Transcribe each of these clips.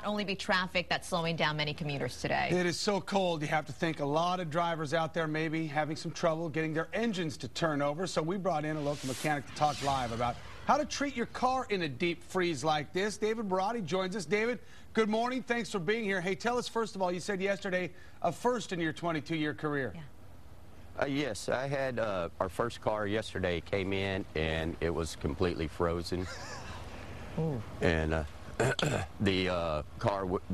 not only be traffic that's slowing down many commuters today. It is so cold, you have to think a lot of drivers out there may be having some trouble getting their engines to turn over. So we brought in a local mechanic to talk live about how to treat your car in a deep freeze like this. David Barati joins us. David, good morning. Thanks for being here. Hey, tell us, first of all, you said yesterday a first in your 22-year career. Yeah. Yes, I had our first car yesterday came in and it was completely frozen. And the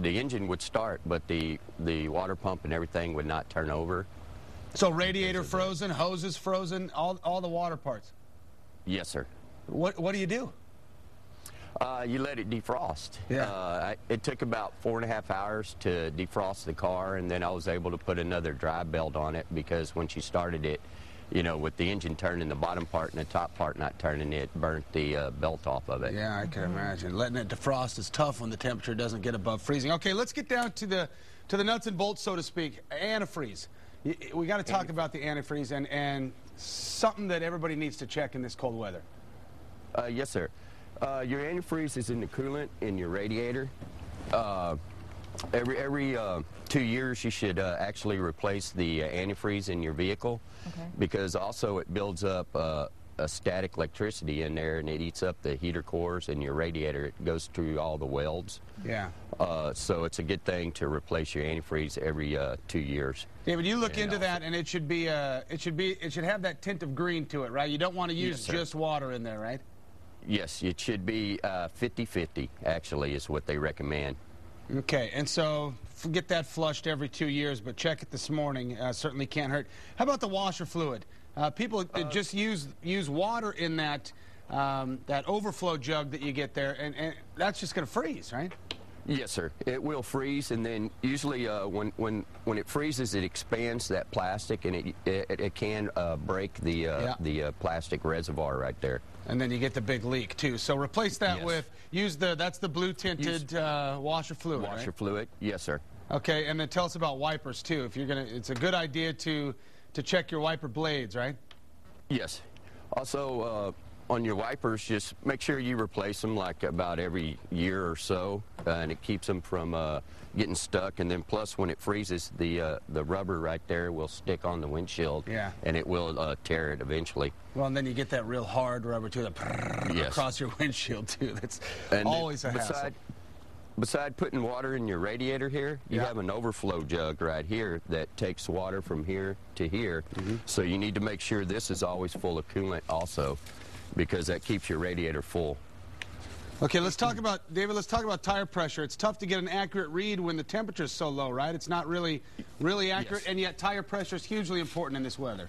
engine would start, but the water pump and everything would not turn over. So radiator frozen, hoses frozen, all the water parts? Yes, sir. What do you do? You let it defrost. Yeah. It took about 4.5 hours to defrost the car, and then I was able to put another dry belt on it because when she started it, you know, with the engine turning, the bottom part and the top part not turning, it burnt the belt off of it. Yeah, I can imagine. Letting it defrost is tough when the temperature doesn't get above freezing. Okay, let's get down to the nuts and bolts, so to speak. Antifreeze. We got to talk about the antifreeze and something that everybody needs to check in this cold weather. Yes, sir. Your antifreeze is in the coolant in your radiator. Every 2 years you should actually replace the antifreeze in your vehicle, because also it builds up a static electricity in there and it eats up the heater cores in your radiator. It goes through all the welds. Yeah. So it's a good thing to replace your antifreeze every 2 years. David, you look into that, and it should have that tint of green to it, right? You don't want to use just water in there, right? Yes, it should be 50-50, actually, is what they recommend. Okay, and so get that flushed every 2 years, but check it this morning. Certainly can't hurt. How about the washer fluid? People just use water in that overflow jug that you get there, and that's just going to freeze, right? Yes, sir. It will freeze, and then usually when it freezes, it expands that plastic, and it can break the plastic reservoir right there. And then you get the big leak too. So replace that with that's the blue tinted washer fluid. Washer fluid, yes, sir. Okay, and then tell us about wipers too. If you're gonna, it's a good idea to check your wiper blades, right? Yes. Also, on your wipers, just make sure you replace them like about every year or so, and it keeps them from getting stuck. And then plus, when it freezes, the rubber right there will stick on the windshield, and it will tear it eventually. Well, and then you get that real hard rubber too, across your windshield too. That's always a hassle. Beside putting water in your radiator here, you have an overflow jug right here that takes water from here to here. So you need to make sure this is always full of coolant also, because that keeps your radiator full. Okay, let's talk about, David, let's talk about tire pressure. It's tough to get an accurate read when the temperature is so low, right? It's not really accurate, and yet tire pressure is hugely important in this weather.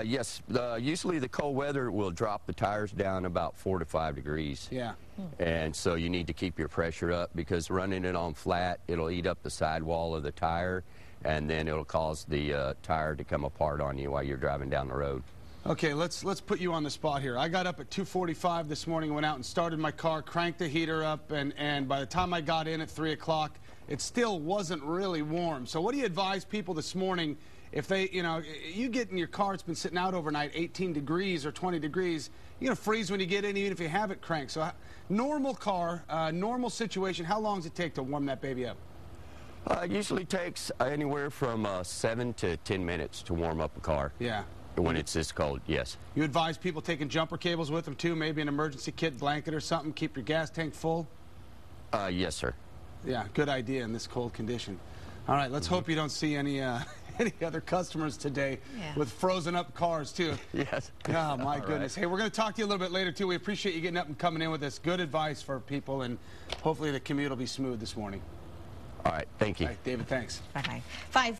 Yes, usually the cold weather will drop the tires down about 4 to 5 degrees. Yeah. And so you need to keep your pressure up, because running it on flat, it'll eat up the sidewall of the tire, and then it'll cause the tire to come apart on you while you're driving down the road. Okay, let's put you on the spot here. I got up at 2:45 this morning, went out and started my car, cranked the heater up, and by the time I got in at 3 o'clock, it still wasn't really warm. So what do you advise people this morning if they, you get in your car, it's been sitting out overnight, 18 degrees or 20 degrees, you're going to freeze when you get in, even if you have it cranked. So normal car, normal situation, how long does it take to warm that baby up? It usually takes anywhere from 7 to 10 minutes to warm up a car. Yeah. When it's this cold, yes. You advise people taking jumper cables with them too, maybe an emergency kit, blanket or something, keep your gas tank full? Yes, sir. Yeah, good idea in this cold condition. All right, let's hope you don't see any other customers today with frozen up cars too. Yes. Oh, my goodness. Hey, we're going to talk to you a little bit later too. We appreciate you getting up and coming in with us. Good advice for people, and hopefully the commute will be smooth this morning. All right, thank you. All right, David, thanks. Bye-bye. 5